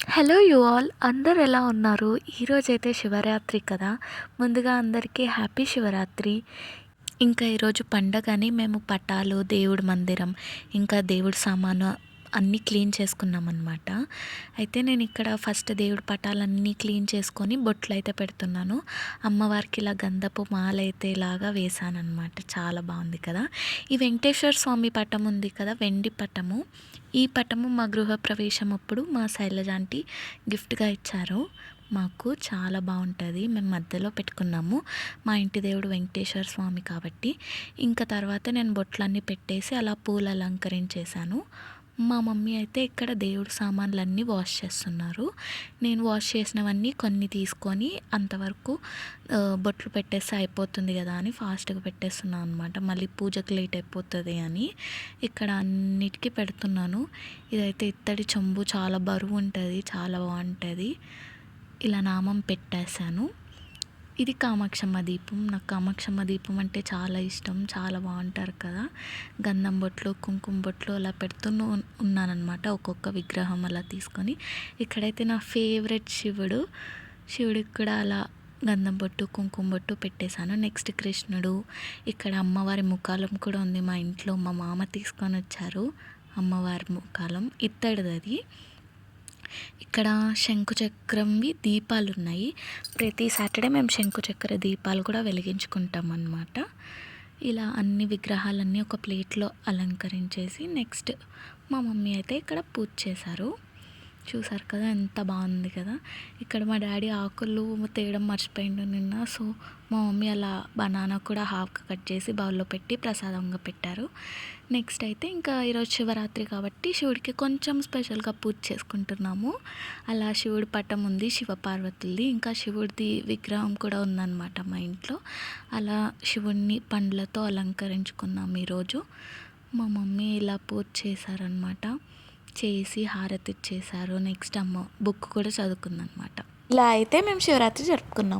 Hello you all, అందరు ఎలా ఉన్నారు? ఈరోజైతే శివరాత్రి కదా. ముందుగా అందరికీ హ్యాపీ శివరాత్రి. ఇంకా ఈరోజు పండగని మేము పటాలు, దేవుడి మందిరం, ఇంకా దేవుడి సామాను అన్నీ క్లీన్ చేసుకున్నామన్నమాట. అయితే నేను ఇక్కడ ఫస్ట్ దేవుడి పటాలన్నీ క్లీన్ చేసుకొని బొట్లు అయితే పెడుతున్నాను. అమ్మవారికి ఇలా గంధపు మాల అయితే ఇలాగా వేసానన్నమాట. చాలా బాగుంది కదా. ఈ వెంకటేశ్వర స్వామి పటం ఉంది కదా, వెండి పటము. ఈ పటము మా గృహప్రవేశం అప్పుడు మా శైలజ ఆంటీ గిఫ్ట్గా ఇచ్చారు. మాకు చాలా బాగుంటుంది. మేము మధ్యలో పెట్టుకున్నాము. మా ఇంటి దేవుడు వెంకటేశ్వర స్వామి కాబట్టి. ఇంకా తర్వాత నేను బొట్లన్నీ పెట్టేసి అలా పూలు అలంకరించేశాను. మా మమ్మీ అయితే ఇక్కడ దేవుడి సామాన్లన్నీ వాష్ చేస్తున్నారు. నేను వాష్ చేసినవన్నీ కొన్ని తీసుకొని అంతవరకు బొట్లు పెట్టేస్తే అయిపోతుంది కదా అని ఫాస్ట్గా పెట్టేస్తున్నాను అనమాట. మళ్ళీ పూజకు లేట్ అయిపోతుంది అని ఇక్కడ అన్నిటికీ పెడుతున్నాను. ఇదైతే ఇత్తడి చెంబు, చాలా బరువు ఉంటుంది, చాలా బాగుంటుంది. ఇలా నామం పెట్టేశాను. ఇది కామాక్షమ్మ దీపం. నాకు కామాక్షమ్మ దీపం అంటే చాలా ఇష్టం. చాలా బాగుంటారు కదా. గంధం బొట్లు, కుంకుమ బొట్లు అలా పెడుతూ ఉన్నానన్నమాట. ఒక్కొక్క విగ్రహం అలా తీసుకొని. ఇక్కడైతే నా ఫేవరెట్ శివుడికి కూడా అలా గంధం బొట్టు, కుంకుమ బొట్టు పెట్టేశాను. నెక్స్ట్ కృష్ణుడు. ఇక్కడ అమ్మవారి ముఖాలం కూడా ఉంది మా ఇంట్లో. మా మామ తీసుకొని వచ్చారు అమ్మవారి ముఖాలం, ఇత్తడిది అది. ఇక్కడ శంకుచక్రంవి దీపాలు ఉన్నాయి. ప్రతి సాటర్డే మేము శంకుచక్ర దీపాలు కూడా వెలిగించుకుంటాం అన్నమాట. ఇలా అన్ని విగ్రహాలన్నీ ఒక ప్లేట్లో అలంకరించేసి నెక్స్ట్ మా మమ్మీ అయితే ఇక్కడ పూజ చేశారు. చూసారు కదా, ఎంత బాగుంది కదా. ఇక్కడ మా డాడీ ఆకులు తేయడం మర్చిపోయిండు నిన్న. సో మా మమ్మీ అలా బనానా కూడా హాఫ్గా కట్ చేసి బౌల్లో పెట్టి ప్రసాదంగా పెట్టారు. నెక్స్ట్ అయితే ఇంకా ఈరోజు శివరాత్రి కాబట్టి శివుడికి కొంచెం స్పెషల్గా పూజ చేసుకుంటున్నాము. అలా శివుడి పటం ఉంది, శివపార్వతులది. ఇంకా శివుడిది విగ్రహం కూడా ఉందన్నమాట మా ఇంట్లో. అలా శివుడిని పండ్లతో అలంకరించుకున్నాము ఈరోజు. మా మమ్మీ ఇలా పూజ చేశారనమాట. చేసి హారతి ఇచ్చేశారు. నెక్స్ట్ అమ్మ బుక్ కూడా చదువుకుందనమాట. ఇలా అయితే మేము శివరాత్రి జరుపుకున్నాం.